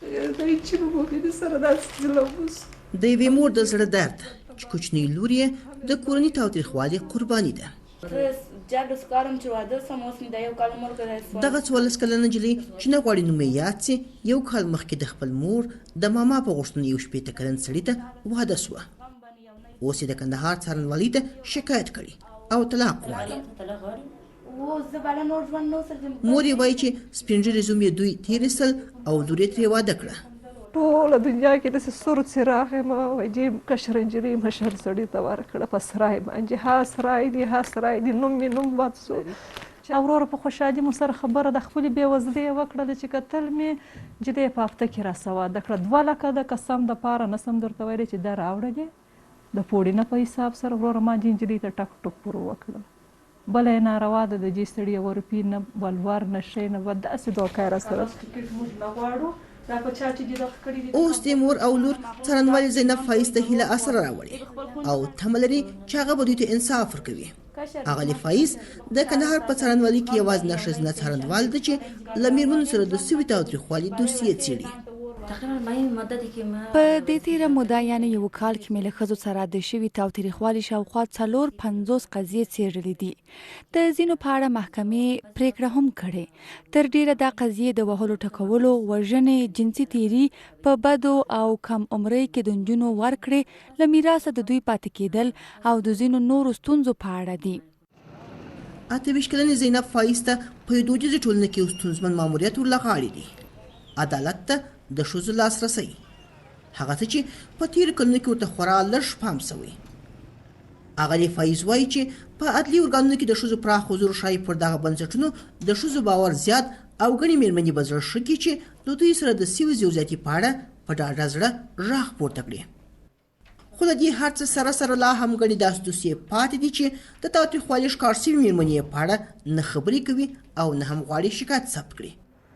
د یوې مور د زړه درد چې کوچنۍ لور یې د کورني تاوتریخوالي قرباني ده. دغه 14 کلنه نجلۍ چې نه غواړي نوم یې یاد سي، یو کال مخکې د خپل مور د ماما په غوښتنه یو 14 کلن سړي ته واده سوه. اوس یې د کندهار څارنوالۍ ته شکایت کړی او طلاق غواړي. مور یې وایي چې سپین ږیري زوم یې دوی تېر ایستل او لور یې ترې واده کړه. ټوله دنیا کې داسې سور څراغ یم وایي کشر نجلۍ مشر سړي ته ورکړه په سرای باندې. ها سرای دی ها سرای دی، نوم مې نوم بد سو. وروره په خوشحالي مو سره خبره د خپلې بېوزلۍ یې وکړله چې کتل مې جدی په هفته کې راسه واده کړه. 2 لکه د قسم دپاره نسم درته ویلی چې دا راوړلې د پوړې نه په حساب سره. وروره ما دې نجلۍ ته ټک ټوک ور وکړه. بله یې ناروا ده د دې سړي 1 روپۍ نه ولور نه شی نه به داسې دوکه یې راسره موږ نه غواړو. اوس د مور او لور څارنوالې زینب فایز ته هیله اسره راوړې او تمه لري چې هغه به دوی ته انصاف ورکوي. اغلې فایز د کندهار په څارنوالۍ کې یوازینی ښځینه څارنوال ده چې له میرمنو سره د سوي تاوتریخوالي دوسیې څېړي. په دې تیره موده یعنې یو کال کې مې له ښځو سره د شوي تاوتریخوالي شاوخوا 450 قضیې څېړلې دي. د ځینو په اړه محکمې پریکړه هم کړې. تر ډیره دا قضیې د وهلو ټکولو، وژنې، جنسي تیري، په بدو او کم عمرۍ کې د نجونو ورکړې، له میراثه د دوی پاتې کېدل او د ځینو نورو ستونزو په اړه دي. 28 کلنې زینب فایز ته په دودیزه ټولنه کې ستونزمن ماموریت ورلغاړې دي. عدالت ته د ښځو لاسرسی، هغه څه چې په تېرو کلونو کې ورته خورا لږ پام شوی. اغلې فایز وایي چې په عدلي ارګانونو کې د ښځو پراخ حضور ښایي پر دغه بنسټونو د ښځو باور زیات او ګڼې مېرمنې به زړه ښه کړي چې د دوی سره د سوي زیاتي په اړه په ډاډه زړه غږ پورته کړي. خو له دې هر څه سره سره لا هم ګڼې داسې دوسیې پاتې دي چې د تاوتریخوالي ښکار شوي مېرمنې په اړه نه خبرې کوي او نه هم غواړي شکایت ثبت کړي.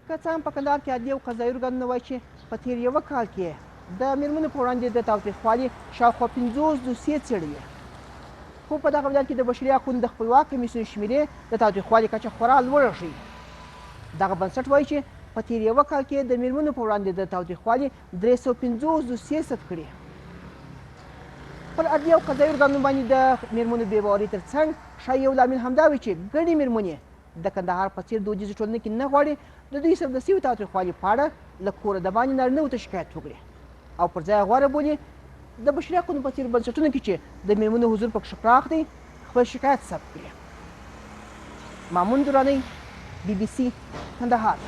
که څه هم په کندهار کې عدلي او قضایي ارګانونه وایي چې په تېر 1 کال کې د مېرمنو په وړاندې د تاوتریخوالي شاوخوا 50 دوسیې څېړلې، خو په دغه ولایت کې د بشري حقونو د خپلواک کمیسیون شمېرې د تاوتریخوالي کچه خورا لوړه ښیي. دغه بنسټ وایي چې په تېر 1 کال کې د مېرمنو په وړاندې د تاوتریخوالي 350 دوسیې ثبت کړي. پر عدلي او قضایي ارګانونو باندې د مېرمنو بې باورۍ تر څنګ ښایي یو لامل همدا وي چې ګڼې مېرمنې د کندهار په څېر دودیزې ټولنې کې نه غواړي د دوی سره د سوي تاوتریخوالي په اړه له کوره د باندې نارینهو ته شکایت وکړي او پر ځای غوره بولي د بشري حقونو په څېر بنسټونو کې چې د مېرمنو حضور پکښې پراخ دی خپل شکایت ثبت کړي. مامون درانۍ، BBC کندهار.